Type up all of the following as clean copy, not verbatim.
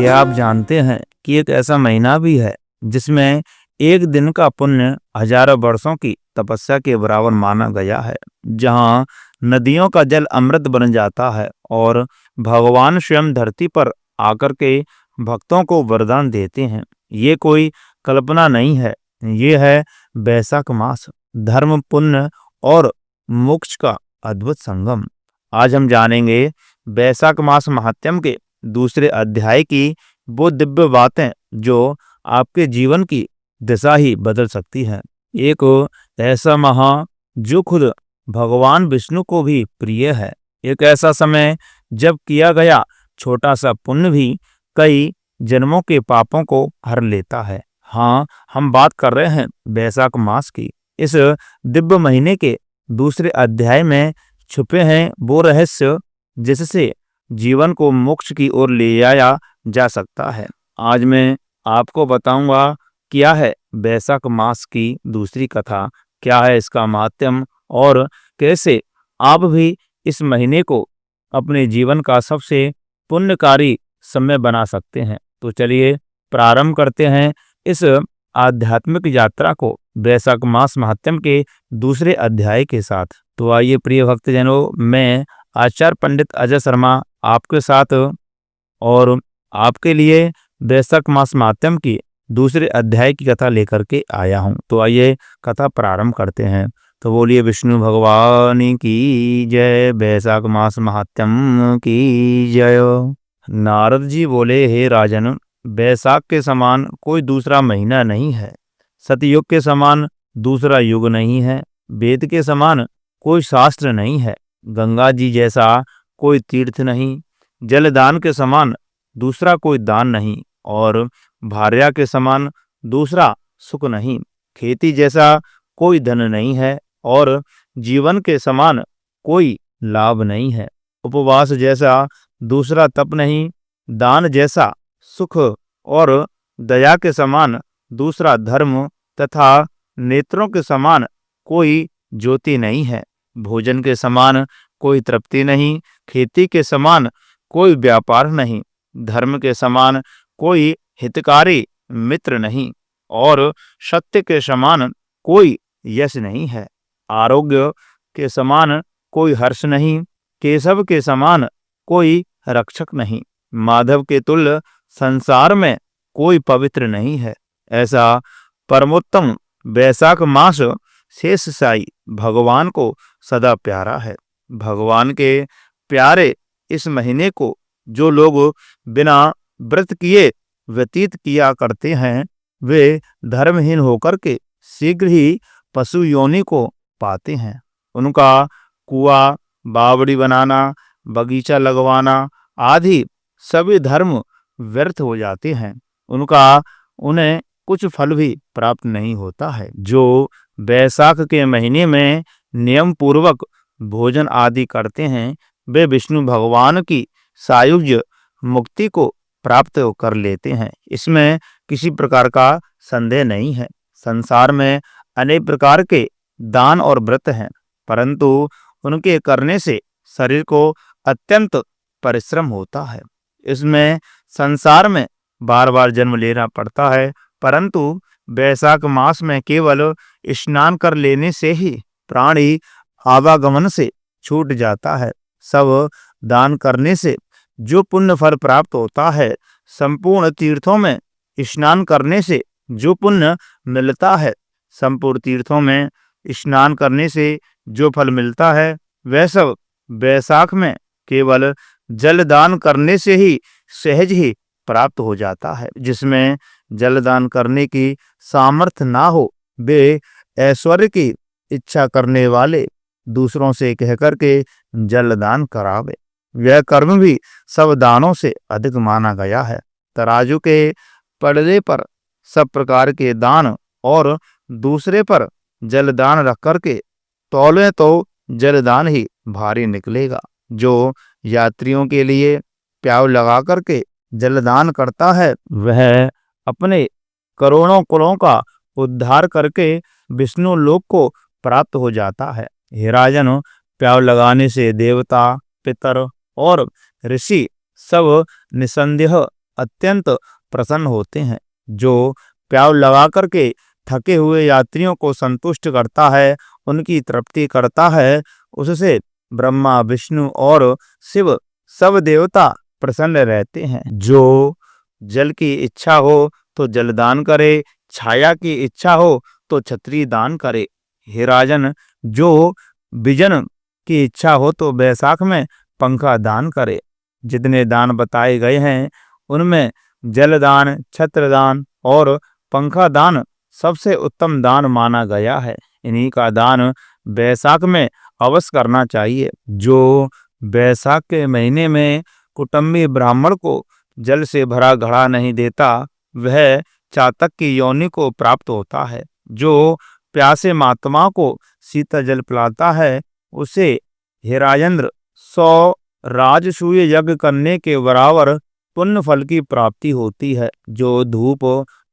क्या आप जानते हैं कि एक ऐसा महीना भी है जिसमें एक दिन का पुण्य हजारों वर्षों की तपस्या के बराबर माना गया है। जहां नदियों का जल अमृत बन जाता है और भगवान स्वयं धरती पर आकर के भक्तों को वरदान देते हैं। ये कोई कल्पना नहीं है, ये है बैसाख मास, धर्म, पुण्य और मोक्ष का अद्भुत संगम। आज हम जानेंगे बैसाख मास महात्म्य के दूसरे अध्याय की वो दिव्य बातें जो आपके जीवन की दिशा ही बदल सकती है। एक ऐसा महा जो खुद भगवान विष्णु को भी प्रिय है। एक ऐसा समय जब किया गया छोटा सा पुण्य भी कई जन्मों के पापों को हर लेता है। हाँ, हम बात कर रहे हैं बैसाख मास की। इस दिव्य महीने के दूसरे अध्याय में छुपे हैं वो रहस्य जिससे जीवन को मोक्ष की ओर ले जाया जा सकता है। आज मैं आपको बताऊंगा क्या है बैसाख मास की दूसरी कथा, क्या है इसका माध्यम और कैसे आप भी इस महीने को अपने जीवन का सबसे पुण्यकारी समय बना सकते हैं। तो चलिए प्रारंभ करते हैं इस आध्यात्मिक यात्रा को बैसाख मास महात्म्य के दूसरे अध्याय के साथ। तो आइए प्रिय भक्तजनों, मैं आचार्य पंडित अजय शर्मा आपके साथ और आपके लिए बैसाख मास महात्म्य की दूसरे अध्याय की कथा लेकर के आया हूं। तो आइए कथा प्रारंभ करते हैं। तो बोलिए विष्णु भगवान की जय, बैसाख मास महात्म्य की जय। नारद जी बोले, हे राजन, बैसाख के समान कोई दूसरा महीना नहीं है, सतयुग के समान दूसरा युग नहीं है, वेद के समान कोई शास्त्र नहीं है, गंगा जी जैसा कोई तीर्थ नहीं, जलदान के समान दूसरा कोई दान नहीं और भार्या के समान दूसरा सुख नहीं, खेती जैसा कोई धन नहीं है और जीवन के समान कोई लाभ नहीं है, उपवास जैसा दूसरा तप नहीं, दान जैसा सुख और दया के समान दूसरा धर्म तथा नेत्रों के समान कोई ज्योति नहीं है, भोजन के समान कोई तृप्ति नहीं, खेती के समान कोई व्यापार नहीं, धर्म के समान कोई हितकारी मित्र नहीं और सत्य के समान कोई यश नहीं है, आरोग्य के समान कोई हर्ष नहीं, केशव के समान कोई रक्षक नहीं, माधव के तुल्य संसार में कोई पवित्र नहीं है। ऐसा परमोत्तम बैसाख मास शेष साई भगवान को सदा प्यारा है। भगवान के प्यारे इस महीने को जो लोग बिना व्रत किए व्यतीत किया करते हैं, वे धर्महीन होकर के शीघ्र ही पशु योनि को पाते हैं। उनका कुआं, बावड़ी बनाना, बगीचा लगवाना आदि सभी धर्म व्यर्थ हो जाते हैं। उन्हें कुछ फल भी प्राप्त नहीं होता है। जो बैसाख के महीने में नियम पूर्वक भोजन आदि करते हैं, वे विष्णु भगवान की सायुज्य मुक्ति को प्राप्त कर लेते हैं। इसमें किसी प्रकार का संदेह नहीं है। संसार में अनेक प्रकार के दान और व्रत हैं, परंतु उनके करने से शरीर को अत्यंत परिश्रम होता है। इसमें संसार में बार बार जन्म लेना पड़ता है, परंतु बैसाख मास में केवल स्नान कर लेने से ही प्राणी आवागमन से छूट जाता है। सब दान करने से जो पुण्य फल प्राप्त होता है, संपूर्ण तीर्थों में स्नान करने से जो पुण्य मिलता है, संपूर्ण तीर्थों में स्नान करने से जो फल मिलता है, वह सब बैसाख में केवल जलदान करने से ही सहज ही प्राप्त हो जाता है। जिसमें जलदान करने की सामर्थ्य ना हो, वे ऐश्वर्य की इच्छा करने वाले दूसरों से कहकर के जलदान करावे। यह कर्म भी सब दानों से अधिक माना गया है। तराजू के पलड़े पर सब प्रकार के दान और दूसरे पर जलदान रख करके तौले तो जलदान ही भारी निकलेगा। जो यात्रियों के लिए प्याऊ लगा करके जलदान करता है, वह अपने करोड़ों कुलों का उद्धार करके विष्णु लोक को प्राप्त हो जाता है। हे राजन, प्याऊ लगाने से देवता, पितर और ऋषि सब निसंदेह अत्यंत प्रसन्न होते हैं। जो प्याऊ लगा करके थके हुए यात्रियों को संतुष्ट करता है, उनकी तृप्ति करता है, उससे ब्रह्मा विष्णु और शिव सब देवता प्रसन्न रहते हैं। जो जल की इच्छा हो तो जलदान करे, छाया की इच्छा हो तो छत्री दान करे। हे राजन, जो बिजन की इच्छा हो तो बैसाख में पंखा दान करे। जितने दान बताए गए हैं उनमें जलदान, छत्रदान और पंखा दान सबसे उत्तम दान माना गया है। इन्हीं का दान बैसाख में अवश्य करना चाहिए। जो बैसाख के महीने में कुटुंबी ब्राह्मण को जल से भरा घड़ा नहीं देता, वह चातक की योनि को प्राप्त होता है। जो प्यासे महात्मा को शीतल जल पिलाता है, उसे हे राजेंद्र 100 राजसूय यज्ञ करने के बराबर पुण्य फल की प्राप्ति होती है। जो धूप,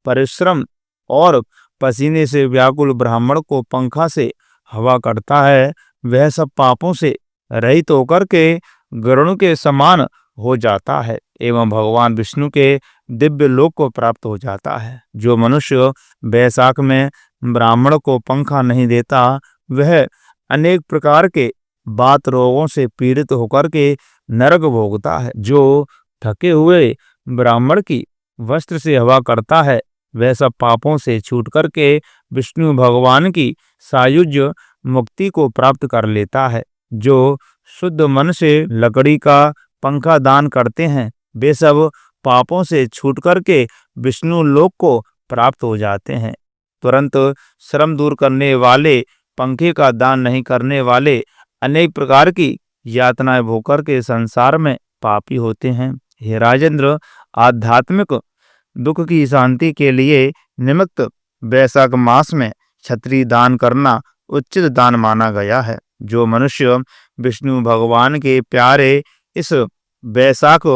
परिश्रम और पसीने से व्याकुल ब्राह्मण को पंखा से हवा करता है, वह सब पापों से रहित होकर के गरुड़ के समान हो जाता है एवं भगवान विष्णु के दिव्य लोक को प्राप्त हो जाता है। जो मनुष्य बैसाख में ब्राह्मण को पंखा नहीं देता, वह अनेक प्रकार के बात रोगों से पीड़ित होकर के नरक भोगता है। जो थके हुए ब्राह्मण की वस्त्र से हवा करता है, वह सब पापों से छूट करके विष्णु भगवान की सायुज्य मुक्ति को प्राप्त कर लेता है। जो शुद्ध मन से लकड़ी का पंखा दान करते हैं, वे सब पापों से छूट करके विष्णु लोक को प्राप्त हो जाते हैं। तुरंत श्रम दूर करने वाले पंखे का दान नहीं करने वाले अनेक प्रकार की यातनाएं भोगकर के संसार में पापी होते हैं। हे राजेंद्र, आध्यात्मिक दुख की शांति के लिए निमित्त बैसाख मास में छत्री दान करना उचित दान माना गया है। जो मनुष्य विष्णु भगवान के प्यारे इस बैसाख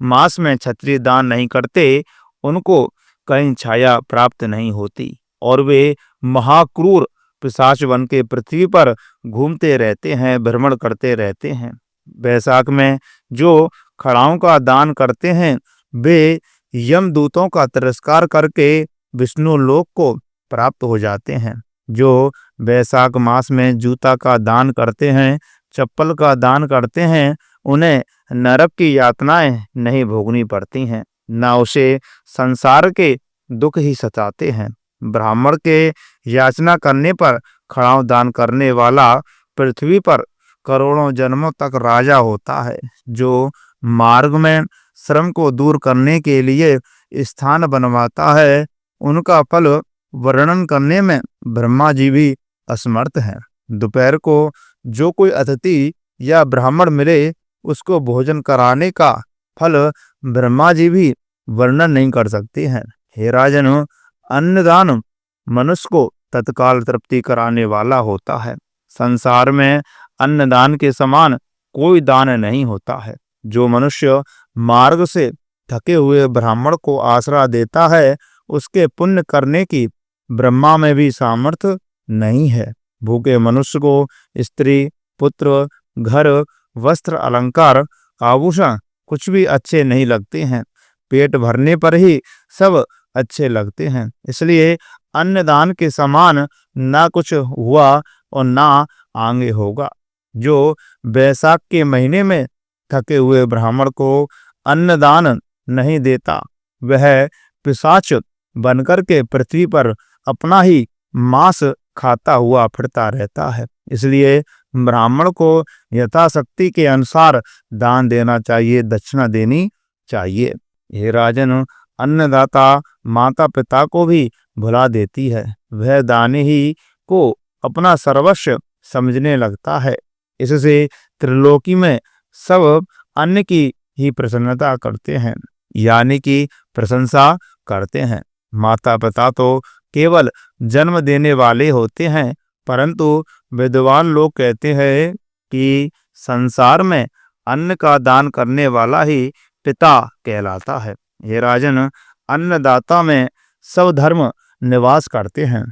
मास में छत्री दान नहीं करते, उनको कहीं छाया प्राप्त नहीं होती और वे महाक्रूर पिशाच बन के पृथ्वी पर घूमते रहते हैं, भ्रमण करते रहते हैं। बैसाख में जो खड़ाओं का दान करते हैं, वे यमदूतों का तिरस्कार करके विष्णु लोक को प्राप्त हो जाते हैं। जो बैसाख मास में जूता का दान करते हैं, चप्पल का दान करते हैं, उन्हें नरक की यातनाएं नहीं भोगनी पड़ती हैं, ना उसे संसार के दुख ही सताते हैं। ब्राह्मण के याचना करने पर खड़ाऊ दान करने वाला पृथ्वी पर करोड़ों जन्मों तक राजा होता है। जो मार्ग में श्रम को दूर करने के लिए स्थान बनवाता है, उनका फल वर्णन करने में ब्रह्मा जी भी असमर्थ हैं। दोपहर को जो कोई अतिथि या ब्राह्मण मिले, उसको भोजन कराने का फल ब्रह्मा जी भी वर्णन नहीं कर सकते हैं। हे राजन, अन्नदान मनुष्य को तत्काल तृप्ति कराने वाला होता है। संसार में अन्नदान के समान कोई दान नहीं होता है। जो मनुष्य मार्ग से थके हुए ब्राह्मण को आसरा देता है, उसके पुण्य करने की ब्रह्मा में भी सामर्थ्य नहीं है। भूखे मनुष्य को स्त्री, पुत्र, घर, वस्त्र, अलंकार, आभूषण कुछ भी अच्छे नहीं लगते हैं। पेट भरने पर ही सब अच्छे लगते हैं। इसलिए अन्नदान के समान ना कुछ हुआ और ना आगे होगा। जो बैसाख के महीने में थके हुए ब्राह्मण को अन्नदान नहीं देता, वह पिशाच बनकर के पृथ्वी पर अपना ही मांस खाता हुआ फिरता रहता है। इसलिए ब्राह्मण को यथाशक्ति के अनुसार दान देना चाहिए, दक्षिणा देनी चाहिए। हे राजन, अन्नदाता माता पिता को भी भुला देती है। वह दाने ही को अपना सर्वस्व समझने लगता है। इससे त्रिलोकी में सब अन्न की ही प्रसन्नता करते हैं, यानी कि प्रशंसा करते हैं। माता पिता तो केवल जन्म देने वाले होते हैं, परंतु विद्वान लोग कहते हैं कि संसार में अन्न का दान करने वाला ही पिता कहलाता है। हे राजन, अन्नदाता में सब धर्म निवास करते हैं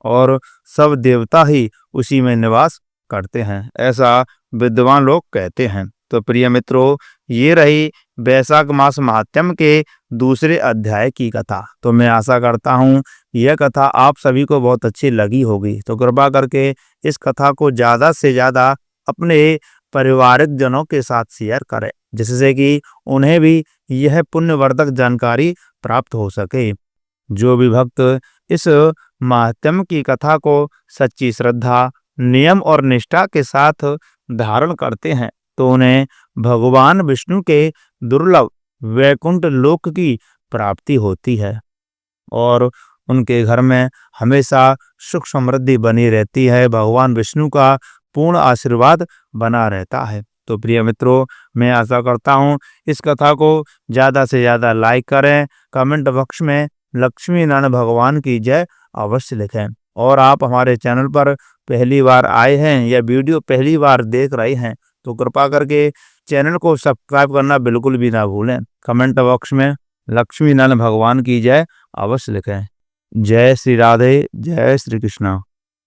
और सब देवता ही उसी में निवास करते हैं, ऐसा विद्वान लोग कहते हैं। तो प्रिय मित्रों, ये रही वैशाख मास महात्म्य के दूसरे अध्याय की कथा। तो मैं आशा करता हूँ यह कथा आप सभी को बहुत अच्छी लगी होगी। तो कृपा करके इस कथा को ज़्यादा से ज़्यादा अपने पारिवारिक जनों के साथ शेयर करें, जिससे कि उन्हें भी यह पुण्यवर्धक जानकारी प्राप्त हो सके। जो भी भक्त इस महात्म्य की कथा को सच्ची श्रद्धा, नियम और निष्ठा के साथ धारण करते हैं, तो उन्हें भगवान विष्णु के दुर्लभ वैकुंठ लोक की प्राप्ति होती है और उनके घर में हमेशा सुख समृद्धि बनी रहती है। भगवान विष्णु का पूर्ण आशीर्वाद बना रहता है। तो प्रिय मित्रों, मैं आशा करता हूँ इस कथा को ज़्यादा से ज़्यादा लाइक करें, कमेंट बॉक्स में लक्ष्मी नारायण भगवान की जय अवश्य लिखें। और आप हमारे चैनल पर पहली बार आए हैं या वीडियो पहली बार देख रहे हैं, तो कृपा करके चैनल को सब्सक्राइब करना बिल्कुल भी ना भूलें। कमेंट बॉक्स में लक्ष्मी नारायण भगवान की जय अवश्य लिखें। जय श्री राधे, जय श्री कृष्णा।